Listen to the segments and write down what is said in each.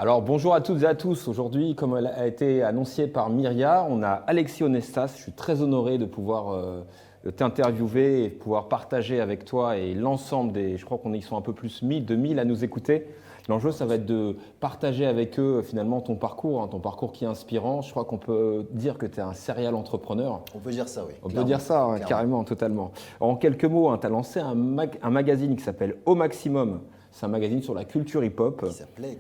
Alors bonjour à toutes et à tous. Aujourd'hui, comme elle a été annoncée par Myria, on a Alexis Onestas. Je suis très honoré de pouvoir t'interviewer et de pouvoir partager avec toi et l'ensemble des, je crois qu'on y sont un peu plus 2000 à nous écouter. L'enjeu, ça va être de partager avec eux finalement ton parcours, ton parcours qui est inspirant. Je crois qu'on peut dire que tu es un serial entrepreneur. On peut dire ça, oui. On peut Clairement, dire ça, clairement. carrément, totalement. En quelques mots, tu as lancé un magazine qui s'appelle Au Maximum. C'est un magazine sur la culture hip-hop. Qui s'appelait.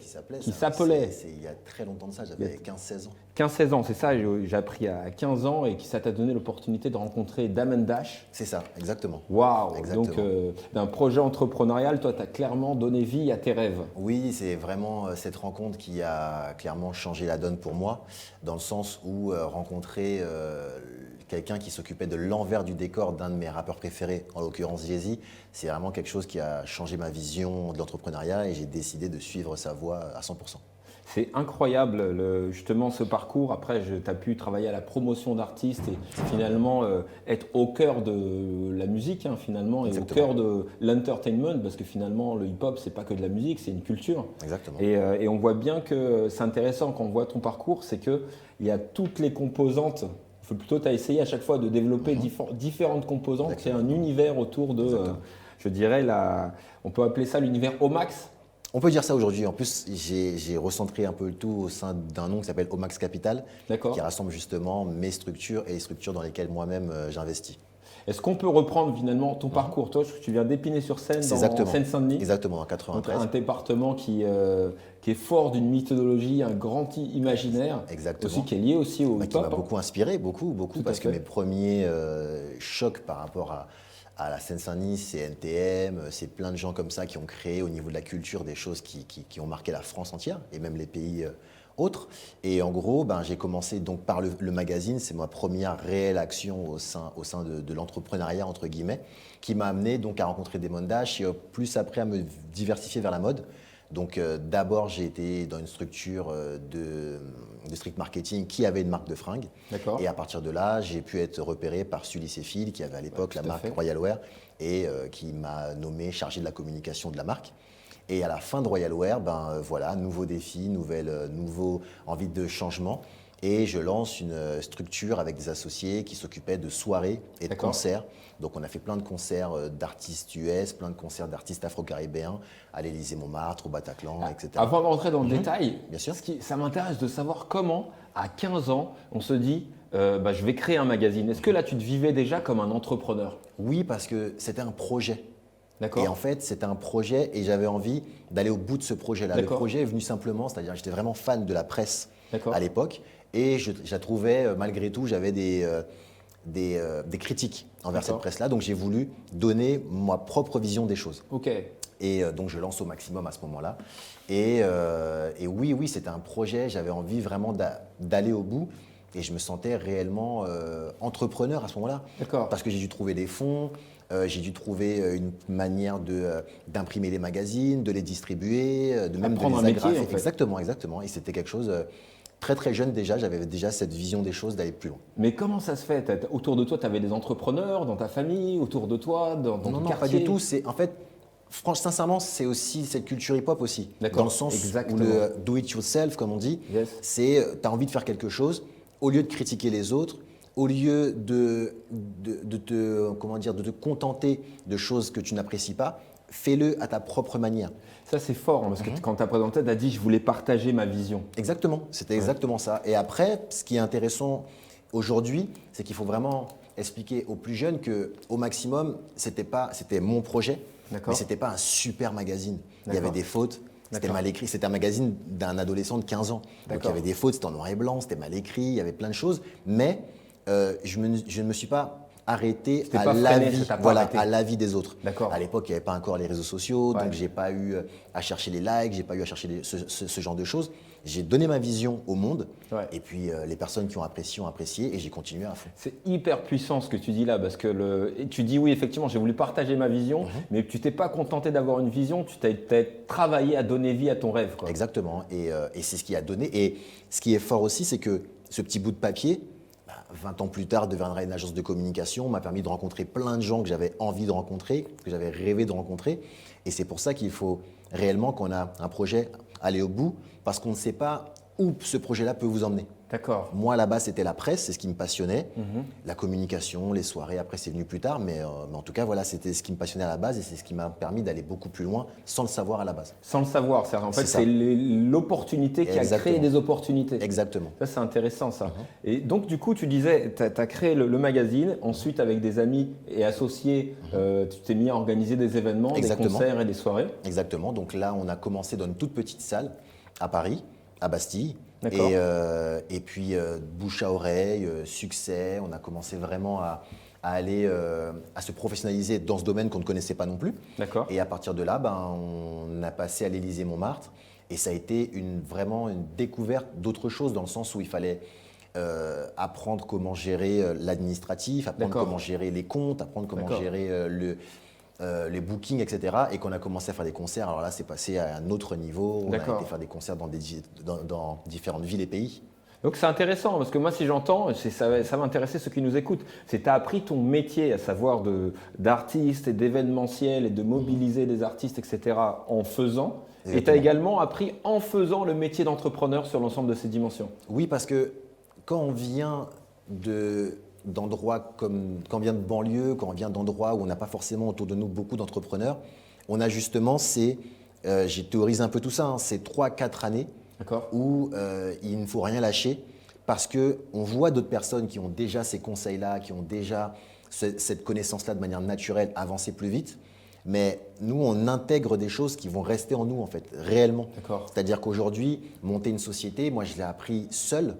C'est il y a très longtemps de ça, j'avais 15-16 ans. 15-16 ans, c'est ça, j'ai appris à 15 ans et ça t'a donné l'opportunité de rencontrer Damen Dash. C'est ça, exactement. Waouh. Exactement. Donc d'un projet entrepreneurial, toi, tu as clairement donné vie à tes rêves. Oui, c'est vraiment cette rencontre qui a clairement changé la donne pour moi, dans le sens où rencontrer quelqu'un qui s'occupait de l'envers du décor d'un de mes rappeurs préférés, en l'occurrence Jay-Z, c'est vraiment quelque chose qui a changé ma vision de l'entrepreneuriat et j'ai décidé de suivre sa voie à 100%. C'est incroyable, justement, ce parcours. Après, tu as pu travailler à la promotion d'artistes et finalement être au cœur de la musique, finalement, et Exactement. au cœur de l'entertainment, parce que finalement, le hip-hop, c'est pas que de la musique, c'est une culture. Exactement. Et on voit bien que c'est intéressant quand on voit ton parcours, c'est qu'il y a toutes les composantes. Plutôt, tu as essayé à chaque fois de développer différentes composantes, c'est un univers autour de, je dirais, on peut appeler ça l'univers Omax. On peut dire ça aujourd'hui. En plus, j'ai recentré un peu le tout au sein d'un nom qui s'appelle Omax Capital, qui rassemble justement mes structures et les structures dans lesquelles moi-même j'investis. Est-ce qu'on peut reprendre finalement ton parcours? Toi, tu viens d'Épinay-sur-Seine, dans Seine-Saint-Denis. Exactement, en 93. Donc, un département qui est fort d'une mythologie, un grand imaginaire, aussi, qui est lié aussi au hip-hop. Qui m'a beaucoup inspiré, beaucoup, parce que mes premiers chocs par rapport à la Seine-Saint-Denis, c'est NTM, c'est plein de gens comme ça qui ont créé au niveau de la culture des choses qui ont marqué la France entière et même les pays autres. Et en gros, j'ai commencé donc par le magazine, c'est ma première réelle action au sein de l'entrepreneuriat entre guillemets, qui m'a amené donc à rencontrer Damon Dash et plus après à me diversifier vers la mode. Donc d'abord, j'ai été dans une structure de street marketing qui avait une marque de fringues. Et à partir de là, j'ai pu être repéré par Sully Céphile, qui avait à l'époque la marque Royal Wear et qui m'a nommé chargé de la communication de la marque. Et à la fin de Royal Wear, voilà, nouveau défi, nouveau envie de changement. Et je lance une structure avec des associés qui s'occupaient de soirées et de concerts. Donc on a fait plein de concerts d'artistes US, plein de concerts d'artistes afro-caribéens à l'Élysée-Montmartre, au Bataclan, etc. Avant de rentrer dans le détail, bien sûr. Ça m'intéresse de savoir comment, à 15 ans, on se dit je vais créer un magazine. Est-ce que là, tu te vivais déjà comme un entrepreneur? Oui, parce que c'était un projet. D'accord. Et en fait, c'était un projet et j'avais envie d'aller au bout de ce projet-là. Le projet est venu simplement, c'est-à-dire que j'étais vraiment fan de la presse à l'époque et je la trouvais, malgré tout, j'avais des critiques envers cette presse-là. Donc j'ai voulu donner ma propre vision des choses. Et donc je lance Au Maximum à ce moment-là. Et oui, c'était un projet, j'avais envie vraiment d'aller au bout. Et je me sentais réellement entrepreneur à ce moment-là. Parce que j'ai dû trouver des fonds, j'ai dû trouver une manière d'imprimer les magazines, de les distribuer, de même de les agrafer. Exactement. Et c'était quelque chose très très jeune déjà, j'avais déjà cette vision des choses d'aller plus loin. Mais comment ça se fait? Autour de toi, tu avais des entrepreneurs dans ta famille, autour de toi, dans ton quartier? Non, pas du tout. En fait, franchement, sincèrement, c'est aussi cette culture hip-hop aussi. Dans le sens où le do it yourself, comme on dit, c'est tu as envie de faire quelque chose, au lieu de critiquer les autres, au lieu de te contenter de choses que tu n'apprécies pas, fais-le à ta propre manière. Ça, c'est fort, parce que quand tu as présenté, tu as dit « je voulais partager ma vision ». Exactement, c'était exactement ça. Et après, ce qui est intéressant aujourd'hui, c'est qu'il faut vraiment expliquer aux plus jeunes qu'Au Maximum, c'était mon projet, mais ce n'était pas un super magazine. Il y avait des fautes. C'était mal écrit. C'était un magazine d'un adolescent de 15 ans. Donc il y avait des fautes, c'était en noir et blanc, c'était mal écrit, il y avait plein de choses. Mais je ne me suis pas arrêté à l'avis des autres. À l'époque, il n'y avait pas encore les réseaux sociaux, donc je n'ai pas eu à chercher les likes, je n'ai pas eu à chercher ce genre de choses. J'ai donné ma vision au monde et puis les personnes qui ont apprécié et j'ai continué à fond. C'est hyper puissant ce que tu dis là parce que tu dis oui, effectivement, j'ai voulu partager ma vision, mais tu t'es pas contenté d'avoir une vision, tu t'as travaillé à donner vie à ton rêve. Exactement, et c'est ce qui a donné. Et ce qui est fort aussi, c'est que ce petit bout de papier, 20 ans plus tard, deviendra une agence de communication, m'a permis de rencontrer plein de gens que j'avais envie de rencontrer, que j'avais rêvé de rencontrer. Et c'est pour ça qu'il faut réellement qu'on a un projet aller au bout, parce qu'on ne sait pas où ce projet-là peut vous emmener. D'accord. Moi, là-bas, c'était la presse, c'est ce qui me passionnait. La communication, les soirées, après, c'est venu plus tard. Mais en tout cas, voilà, c'était ce qui me passionnait à la base et c'est ce qui m'a permis d'aller beaucoup plus loin sans le savoir à la base. Sans le savoir, en fait, C'est ça. c'est l'opportunité qui a créé des opportunités. Exactement. Ça, c'est intéressant, ça. Et donc, du coup, tu disais, tu as créé le magazine. Ensuite, avec des amis et associés, tu t'es mis à organiser des événements, Exactement. des concerts et des soirées. Exactement. Donc là, on a commencé dans une toute petite salle à Paris, à Bastille. D'accord. Et puis, bouche à oreille, succès. On a commencé vraiment à aller à se professionnaliser dans ce domaine qu'on ne connaissait pas non plus. D'accord. Et à partir de là, on a passé à l'Élysée-Montmartre. Et ça a été vraiment une découverte d'autre chose, dans le sens où il fallait apprendre comment gérer l'administratif, apprendre D'accord. comment gérer les comptes, apprendre comment gérer les bookings, etc. Et qu'on a commencé à faire des concerts. Alors là, c'est passé à un autre niveau. On a été faire des concerts dans différentes villes et pays. Donc c'est intéressant parce que moi, si j'entends, ça va intéresser ceux qui nous écoutent. C'est que tu as appris ton métier, à savoir d'artiste et d'événementiel et de mobiliser des artistes, etc. en faisant. Exactement. Et tu as également appris en faisant le métier d'entrepreneur sur l'ensemble de ces dimensions. Oui, parce que quand on vient d'endroits quand on vient de banlieue, quand on vient d'endroits où on n'a pas forcément autour de nous beaucoup d'entrepreneurs, on a justement j'ai théorisé un peu tout ça, hein, ces 3-4 années où il ne faut rien lâcher parce qu'on voit d'autres personnes qui ont déjà ces conseils-là, qui ont déjà cette connaissance-là de manière naturelle avancer plus vite. Mais nous, on intègre des choses qui vont rester en nous, en fait, réellement. C'est-à-dire qu'aujourd'hui, monter une société, moi, je l'ai appris seul.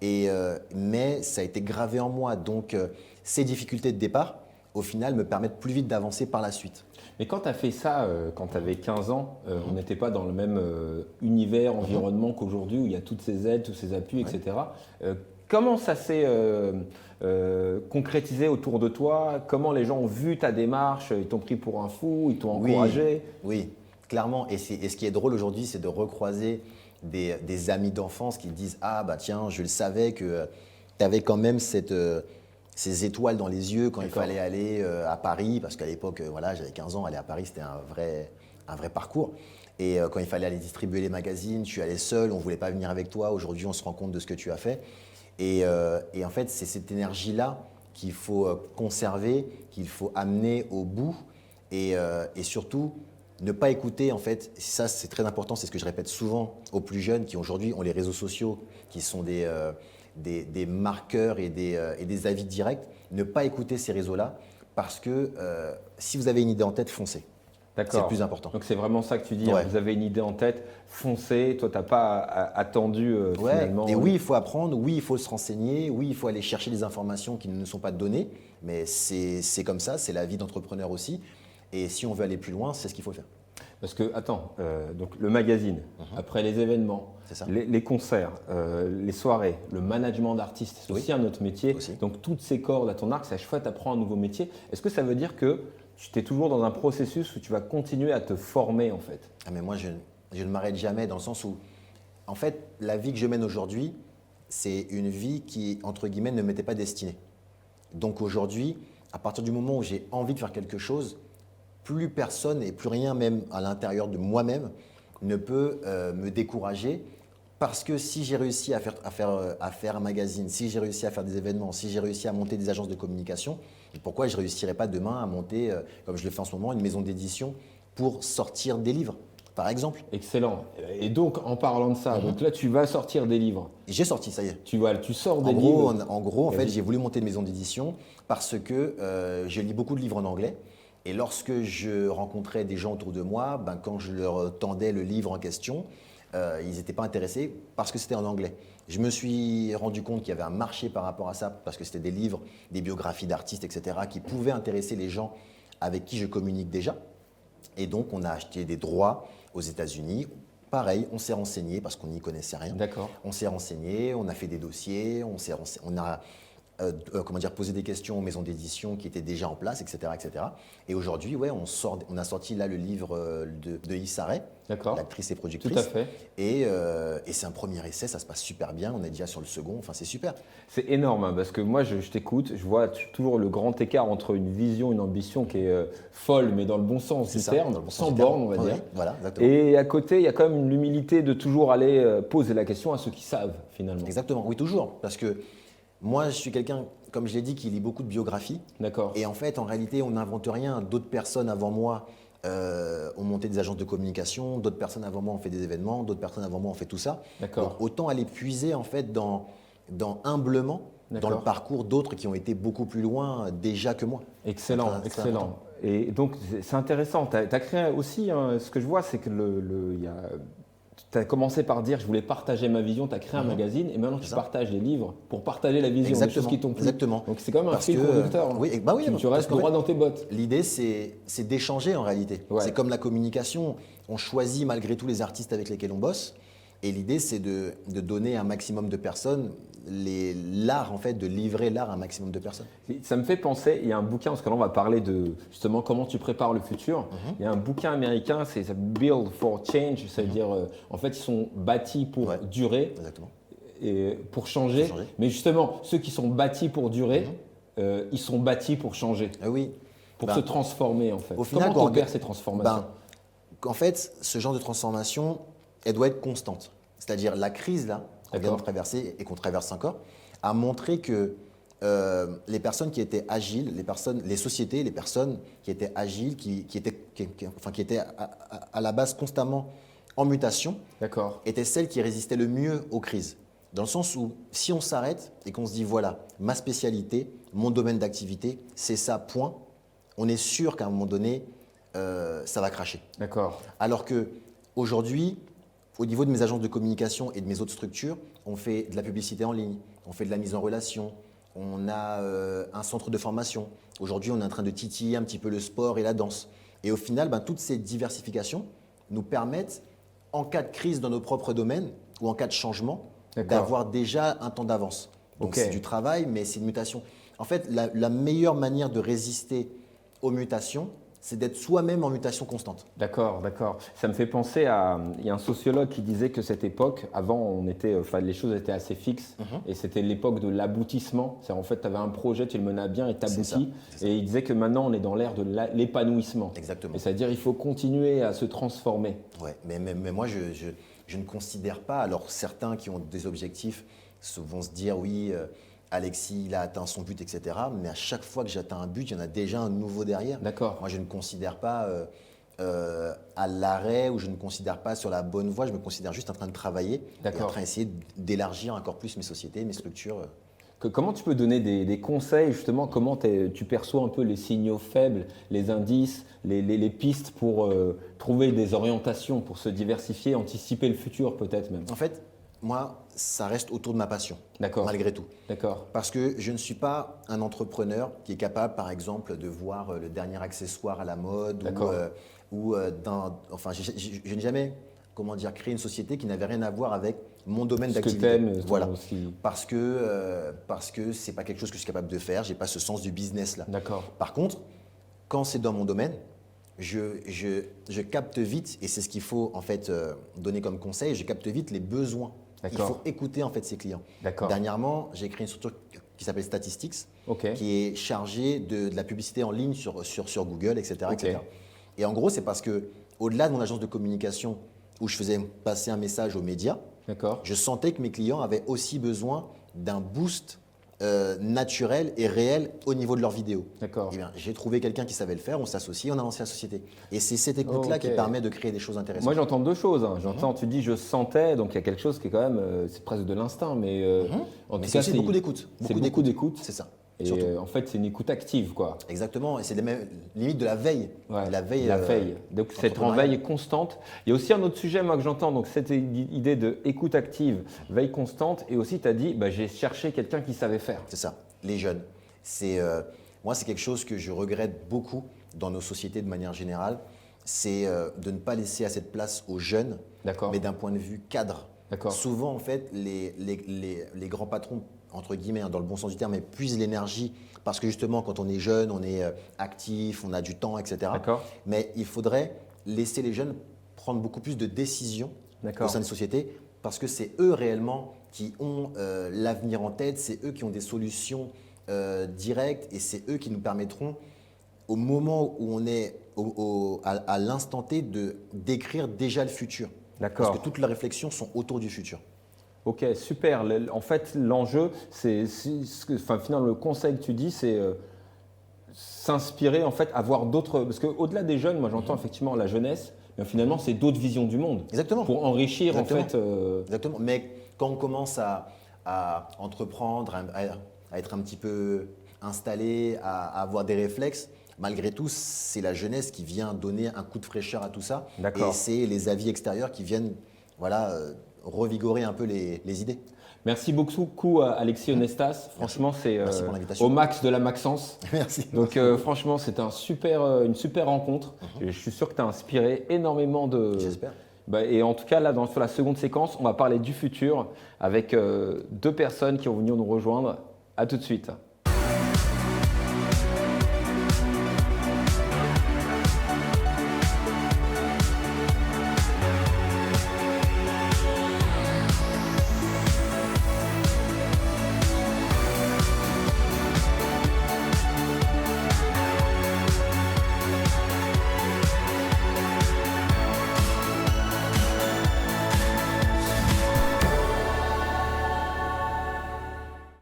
Mais ça a été gravé en moi. Donc, ces difficultés de départ, au final, me permettent plus vite d'avancer par la suite. Mais quand tu as fait ça, quand tu avais 15 ans, on n'était pas dans le même univers, environnement qu'aujourd'hui, où il y a toutes ces aides, tous ces appuis, etc. Comment ça s'est concrétisé autour de toi? Comment les gens ont vu ta démarche? Ils t'ont pris pour un fou? Ils t'ont encouragé? Oui, clairement. Et ce qui est drôle aujourd'hui, c'est de recroiser des amis d'enfance qui disent « Ah, bah tiens, je le savais que tu avais quand même ces étoiles dans les yeux quand il fallait aller à Paris. » Parce qu'à l'époque, voilà, j'avais 15 ans, aller à Paris, c'était un vrai parcours. Et quand il fallait aller distribuer les magazines, tu allais seul, on ne voulait pas venir avec toi. Aujourd'hui, on se rend compte de ce que tu as fait. Et en fait, c'est cette énergie-là qu'il faut conserver, qu'il faut amener au bout. Et surtout, ne pas écouter, en fait, ça c'est très important, c'est ce que je répète souvent aux plus jeunes qui aujourd'hui ont les réseaux sociaux, qui sont des marqueurs et des avis directs. Ne pas écouter ces réseaux-là parce que si vous avez une idée en tête, foncez. C'est le plus important. Donc c'est vraiment ça que tu dis, vous avez une idée en tête, foncez, toi tu n'as pas attendu finalement. Et oui, il faut apprendre, oui, il faut se renseigner, oui, il faut aller chercher des informations qui ne sont pas données, mais c'est comme ça, c'est la vie d'entrepreneur aussi. Et si on veut aller plus loin, c'est ce qu'il faut faire. Parce que, attends, donc le magazine, après les événements, les concerts, les soirées, le management d'artistes, c'est aussi un autre métier. Donc toutes ces cordes à ton arc, chaque fois tu apprends un nouveau métier. Est-ce que ça veut dire que tu es toujours dans un processus où tu vas continuer à te former en fait? Mais moi, je ne m'arrête jamais dans le sens où, en fait, la vie que je mène aujourd'hui, c'est une vie qui, entre guillemets, ne m'était pas destinée. Donc aujourd'hui, à partir du moment où j'ai envie de faire quelque chose, plus personne et plus rien, même à l'intérieur de moi-même, ne peut me décourager parce que si j'ai réussi à faire un magazine, si j'ai réussi à faire des événements, si j'ai réussi à monter des agences de communication, pourquoi je ne réussirais pas demain à monter, comme je le fais en ce moment, une maison d'édition pour sortir des livres, par exemple? Excellent. Et donc, en parlant de ça, donc là, tu vas sortir des livres. J'ai sorti, ça y est. Tu sors des livres. En gros, en fait, j'ai voulu monter une maison d'édition parce que je lis beaucoup de livres en anglais. Et lorsque je rencontrais des gens autour de moi, quand je leur tendais le livre en question, ils n'étaient pas intéressés parce que c'était en anglais. Je me suis rendu compte qu'il y avait un marché par rapport à ça parce que c'était des livres, des biographies d'artistes, etc. qui pouvaient intéresser les gens avec qui je communique déjà. Et donc, on a acheté des droits aux États-Unis. Pareil, on s'est renseigné parce qu'on n'y connaissait rien. D'accord. On s'est renseigné, on a fait des dossiers, on a poser des questions aux maisons d'édition qui étaient déjà en place, etc. etc. Et aujourd'hui, ouais, on a sorti là le livre de Issa Rae, l'actrice et productrice. Tout à fait. Et c'est un premier essai, ça se passe super bien, on est déjà sur le second, enfin c'est super. C'est énorme, hein, parce que moi je t'écoute, je vois toujours le grand écart entre une vision, une ambition qui est folle, mais dans le bon sens du terme, sans borne, on va dire. Voilà, exactement. Et à côté, il y a quand même l'humilité de toujours aller poser la question à ceux qui savent, finalement. Exactement, oui, toujours. Parce que moi, je suis quelqu'un, comme je l'ai dit, qui lit beaucoup de biographies. D'accord. Et en fait, en réalité, on n'invente rien. D'autres personnes avant moi ont monté des agences de communication, d'autres personnes avant moi ont fait des événements, d'autres personnes avant moi ont fait tout ça. D'accord. Donc, autant aller puiser en fait humblement dans le parcours d'autres qui ont été beaucoup plus loin déjà que moi. Excellent, excellent. Et donc, c'est intéressant. Tu as créé aussi, hein, ce que je vois, c'est que tu as commencé par dire je voulais partager ma vision, tu as créé un magazine et maintenant tu partages les livres pour partager la vision, des choses qui t'ont plu. Exactement. Donc c'est quand même un fil conducteur. Oui, tu restes droit dans tes bottes. L'idée, c'est d'échanger en réalité. Ouais. C'est comme la communication. On choisit malgré tout les artistes avec lesquels on bosse. Et l'idée, c'est de donner à un maximum de personnes l'art, en fait, de livrer l'art à un maximum de personnes. Ça me fait penser, il y a un bouquin, parce que là, on va parler de justement comment tu prépares le futur. Il y a un bouquin américain, c'est Build for Change, ça veut dire, en fait, ils sont bâtis pour durer, et pour changer. Mais justement, ceux qui sont bâtis pour durer, ils sont bâtis pour changer, pour se transformer, en fait. Au final, comment tu opères ces transformations? En fait, ce genre de transformation, elle doit être constante. C'est-à-dire la crise là qu'on vient de traverser et qu'on traverse encore a montré que les personnes qui étaient agiles, les sociétés, les personnes qui étaient agiles, qui étaient à la base constamment en mutation, étaient celles qui résistaient le mieux aux crises. Dans le sens où si on s'arrête et qu'on se dit voilà, ma spécialité, mon domaine d'activité, c'est ça, point, on est sûr qu'à un moment donné, ça va cracher. Alors qu'aujourd'hui, au niveau de mes agences de communication et de mes autres structures, on fait de la publicité en ligne, on fait de la mise en relation, on a un centre de formation. Aujourd'hui, on est en train de titiller un petit peu le sport et la danse. Et au final, toutes ces diversifications nous permettent, en cas de crise dans nos propres domaines ou en cas de changement, d'avoir déjà un temps d'avance. Donc c'est du travail, mais c'est une mutation. En fait, la meilleure manière de résister aux mutations, c'est d'être soi-même en mutation constante. D'accord. Ça me fait penser il y a un sociologue qui disait que cette époque, avant, les choses étaient assez fixes et c'était l'époque de l'aboutissement. En fait, tu avais un projet, tu le menais à bien et tu aboutis. Et il disait que maintenant, on est dans l'ère de l'épanouissement. Exactement. Et c'est-à-dire il faut continuer à se transformer. Ouais, mais moi, je ne considère pas, alors certains qui ont des objectifs vont se dire oui, Alexis, il a atteint son but, etc. Mais à chaque fois que j'atteins un but, il y en a déjà un nouveau derrière. Moi, je ne considère pas à l'arrêt ou je ne considère pas sur la bonne voie. Je me considère juste en train de travailler et en train d'essayer d'élargir encore plus mes sociétés, mes structures. Comment tu peux donner des conseils, justement, comment tu perçois un peu les signaux faibles, les indices, les pistes pour trouver des orientations, pour se diversifier, anticiper le futur peut-être même? En fait, moi, ça reste autour de ma passion, malgré tout. Parce que je ne suis pas un entrepreneur qui est capable, par exemple, de voir le dernier accessoire à la mode je n'ai jamais, créé une société qui n'avait rien à voir avec mon domaine d'activité. Voilà. Parce que c'est pas quelque chose que je suis capable de faire. J'ai pas ce sens du business là. Par contre, quand c'est dans mon domaine, je capte vite, et c'est ce qu'il faut en fait donner comme conseil. Je capte vite les besoins. Il faut écouter en fait ses clients. Dernièrement, j'ai créé une structure qui s'appelle Statistics, qui est chargée de la publicité en ligne sur Google, etc. Et en gros, c'est parce que au-delà de mon agence de communication où je faisais passer un message aux médias, je sentais que mes clients avaient aussi besoin d'un boost naturel et réel au niveau de leurs vidéos. Eh bien, j'ai trouvé quelqu'un qui savait le faire, on s'associe, on a lancé la société. Et c'est cette écoute-là qui permet de créer des choses intéressantes. Moi, j'entends deux choses. J'entends, tu dis je sentais, donc il y a quelque chose qui est quand même, c'est presque de l'instinct, mais en tout cas, c'est beaucoup d'écoute. Beaucoup d'écoute. C'est ça. Et en fait, c'est une écoute active, quoi. Exactement, et c'est limite de la veille. La veille. Donc, c'est en veille constante. Il y a aussi un autre sujet, moi, que j'entends, donc cette idée de écoute active, veille constante, et aussi, tu as dit, j'ai cherché quelqu'un qui savait faire. C'est ça, les jeunes. Moi, c'est quelque chose que je regrette beaucoup dans nos sociétés de manière générale, c'est de ne pas laisser assez de place aux jeunes, mais d'un point de vue cadre. Souvent, en fait, les grands patrons entre guillemets, dans le bon sens du terme, mais puise l'énergie parce que justement, quand on est jeune, on est actif, on a du temps, etc. Mais il faudrait laisser les jeunes prendre beaucoup plus de décisions au sein de la société parce que c'est eux réellement qui ont l'avenir en tête, c'est eux qui ont des solutions directes et c'est eux qui nous permettront, au moment où on est à l'instant T, d'écrire déjà le futur. Parce que toutes les réflexions sont autour du futur. Ok, super. En fait, l'enjeu, finalement, le conseil que tu dis, c'est s'inspirer, en fait, avoir d'autres. Parce qu'au-delà des jeunes, moi j'entends effectivement la jeunesse, mais finalement, c'est d'autres visions du monde. Exactement. Pour enrichir, Exactement. en fait. Exactement. Mais quand on commence à entreprendre, à être un petit peu installé, à avoir des réflexes, malgré tout, c'est la jeunesse qui vient donner un coup de fraîcheur à tout ça. Et c'est les avis extérieurs qui viennent revigorer un peu les idées. Merci beaucoup, Alexis Onestas. Franchement, c'est au max de la Maxence. Merci. Donc, franchement, c'était une super rencontre. Je suis sûr que tu as inspiré énormément de. J'espère. Et en tout cas, là, sur la seconde séquence, on va parler du futur avec 2 personnes qui vont venir nous rejoindre. À tout de suite.